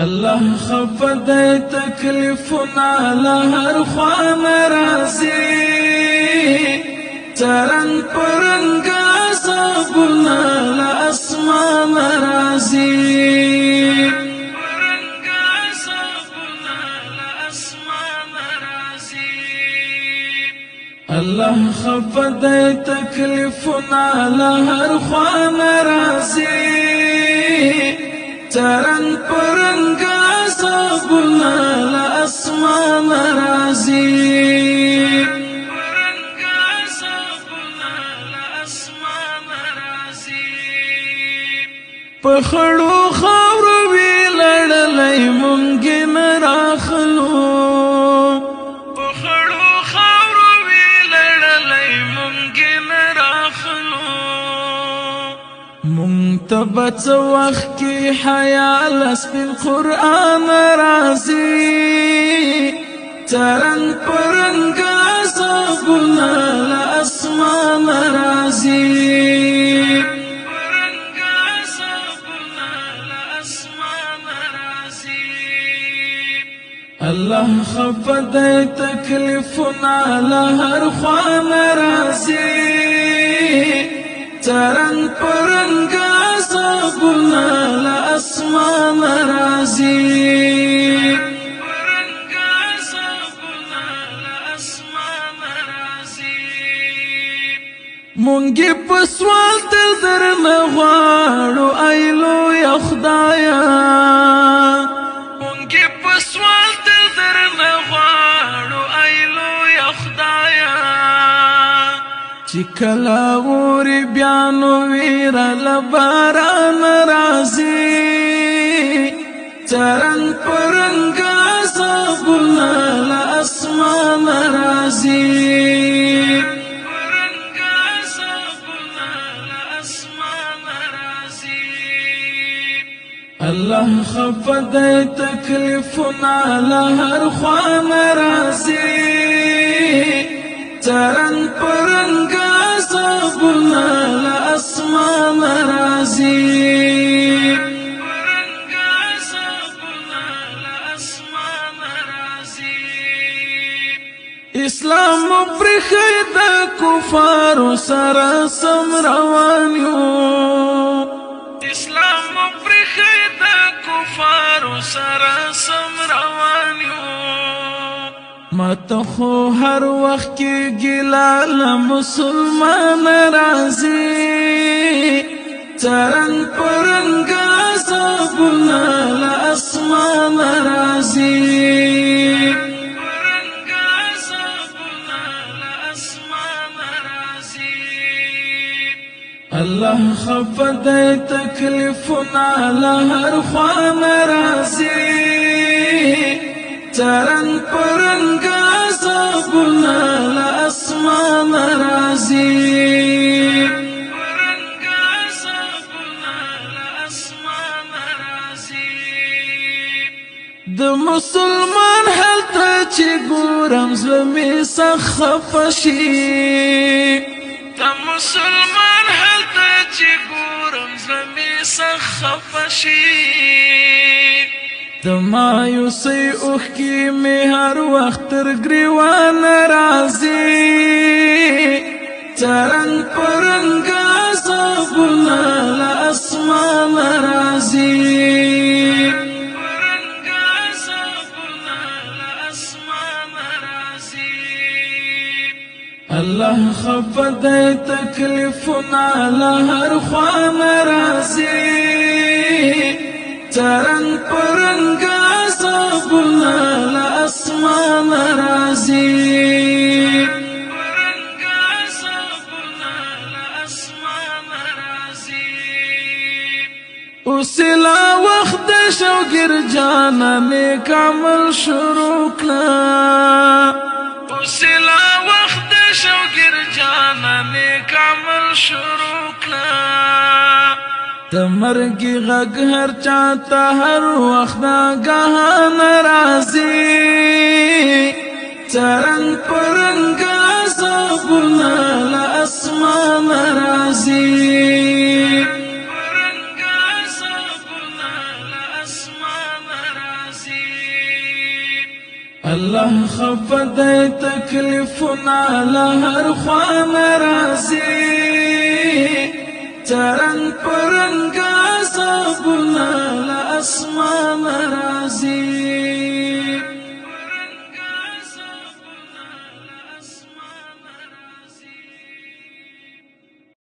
الله خفد تکلیفنا لهر خوان رازی ترن پرنگ عذابنا لاسمان رازی الله خفد تکلیفنا لهر خوان رازی ترن پرنگ عذابنا لاسمان رازی پخړو خاورو وی لړلای مونږ نه راخلو پخړو خاورو وی لړلای مونږ نه راخلو مونږ ته بچ وخت کې حیا لس بالقران رازي ترن پرنګ عذابنا لاسمان رازي الله خفد تکلیفنا لهر خوان رازی ترن پرنگ عذابنا لاسمان رازی مونږی پسوال تل درنه غواړو ایلو یا خدایا مونږی پسوال تل درنه غواړو ایلو یا خدایا چې کله اوري بیا نو ویره له باران راځي ترن پرنګ عذابنا له اسمان راځي الله خفد تکلیفنا لهر خوان رازی ترن پرنگ عذابنا لاسمان رازی اسلام پرخی د کفارو سره سم روان یو اسلام پرخی د کفارو سره سم روان یو ماته خو هر وخت کې ګیله له مسلمان راځي ترن پرنګ عذابنا له اسمان راځي الله خفد تکلیفنا لهر خوان رازی ترن پرنگ عذابنا لاسمان رازی د مسلمان حالت چې ګورم زمي سخف شي د مسلمان حالت چې ګورم زمي سخف شي د مایوسۍ اوښکې مې هر وخت تر ګریوان راځي ترن پرنګ عذابنا له اسمان راځي الله خفد تکلیفنا لهر خوان رازی ترن پرنگ عذابنا لاسمان رازی اوسلا وخت شوګر جانا نیک عمل شروع کړه اوسلا وخت شوګر جانا نیک عمل شروع کړه د مرګ غږ هر چاته هر وخت غهان راځي ترن پرنګ عذابنا له اسمان راځي الله خفد تکلیفنا لهر خوان رازی ترنگ پرنگ عذابنا لاسمان